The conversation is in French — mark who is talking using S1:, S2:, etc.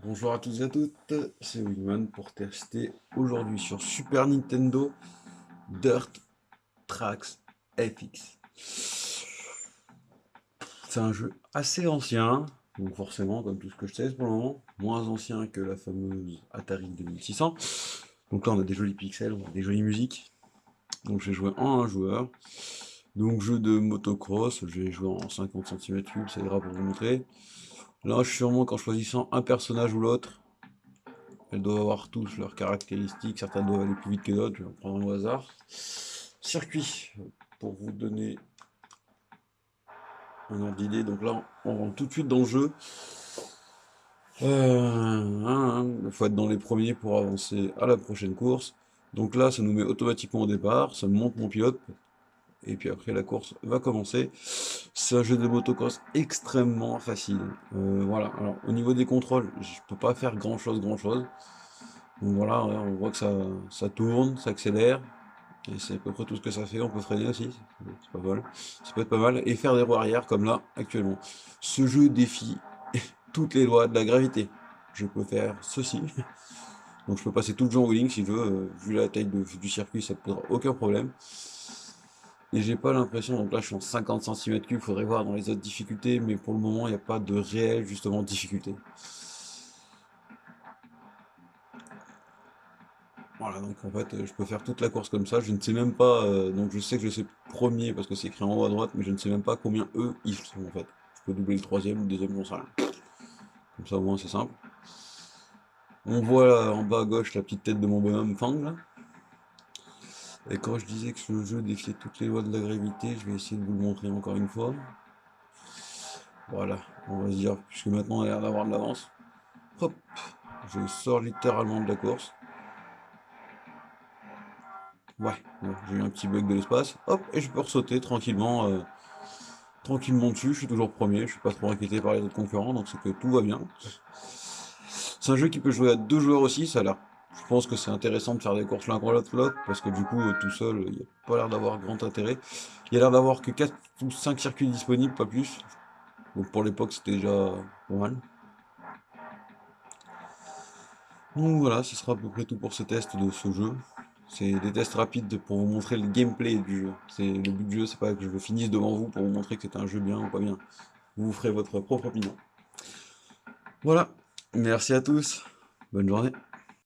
S1: Bonjour à tous et à toutes, c'est Wingman pour tester aujourd'hui sur Super Nintendo Dirt Tracks FX. C'est un jeu assez ancien, donc forcément, comme tout ce que je teste pour le moment, moins ancien que la fameuse Atari 2600. Donc là, on a des jolis pixels, on a des jolies musiques. Donc j'ai joué en un joueur. Donc jeu de motocross, j'ai joué en 50 cm3, ça ira pour vous montrer. Là, je suis sûrement qu'en choisissant un personnage ou l'autre, elles doivent avoir tous leurs caractéristiques, certaines doivent aller plus vite que d'autres, je vais en prendre un au hasard. Circuit, pour vous donner un ordre d'idée, donc là on rentre tout de suite dans le jeu. Il faut être dans les premiers pour avancer à la prochaine course. Donc là ça nous met automatiquement au départ, ça me monte mon pilote, et puis après la course va commencer. C'est un jeu de motocross extrêmement facile. Voilà, alors au niveau des contrôles, je peux pas faire grand chose, grand chose. Donc voilà, ouais, on voit que ça tourne, ça accélère, et c'est à peu près tout ce que ça fait. On peut freiner aussi, c'est pas mal. Ça peut être pas mal. Et faire des roues arrière comme là, actuellement. Ce jeu défie toutes les lois de la gravité. Je peux faire ceci. Donc je peux passer tout le jeu en wheeling si je veux. Vu la taille du circuit, ça ne posera aucun problème. Et j'ai pas l'impression, donc là je suis en 50 cm3, faudrait voir dans les autres difficultés, mais pour le moment il n'y a pas de réelle justement difficulté. Voilà, donc en fait, je peux faire toute la course comme ça. Je ne sais même pas, donc je sais que je sais premier parce que c'est écrit en haut à droite, mais je ne sais même pas combien eux ils sont en fait. Je peux doubler le troisième, le deuxième, j'en sais rien. Comme ça au moins c'est simple. On voit là, en bas à gauche la petite tête de mon bonhomme Fang là. Et quand je disais que ce jeu défiait toutes les lois de la gravité, je vais essayer de vous le montrer encore une fois. Voilà, on va se dire, puisque maintenant on a l'air d'avoir de l'avance. Hop, je sors littéralement de la course. Ouais, bon, j'ai eu un petit bug de l'espace. Hop, et je peux ressauter tranquillement dessus. Je suis toujours premier, je suis pas trop inquiété par les autres concurrents, donc c'est que tout va bien. C'est un jeu qui peut jouer à deux joueurs aussi, ça a l'air. Je pense que c'est intéressant de faire des courses l'un contre l'autre, parce que du coup, tout seul, il n'y a pas l'air d'avoir grand intérêt. Il y a l'air d'avoir que 4 ou 5 circuits disponibles, pas plus. Donc pour l'époque, c'était déjà pas mal. Donc voilà, ce sera à peu près tout pour ce test de ce jeu. C'est des tests rapides pour vous montrer le gameplay du jeu. C'est le but du jeu, c'est pas que je le finisse devant vous pour vous montrer que c'est un jeu bien ou pas bien. Vous ferez votre propre opinion. Voilà, merci à tous. Bonne journée.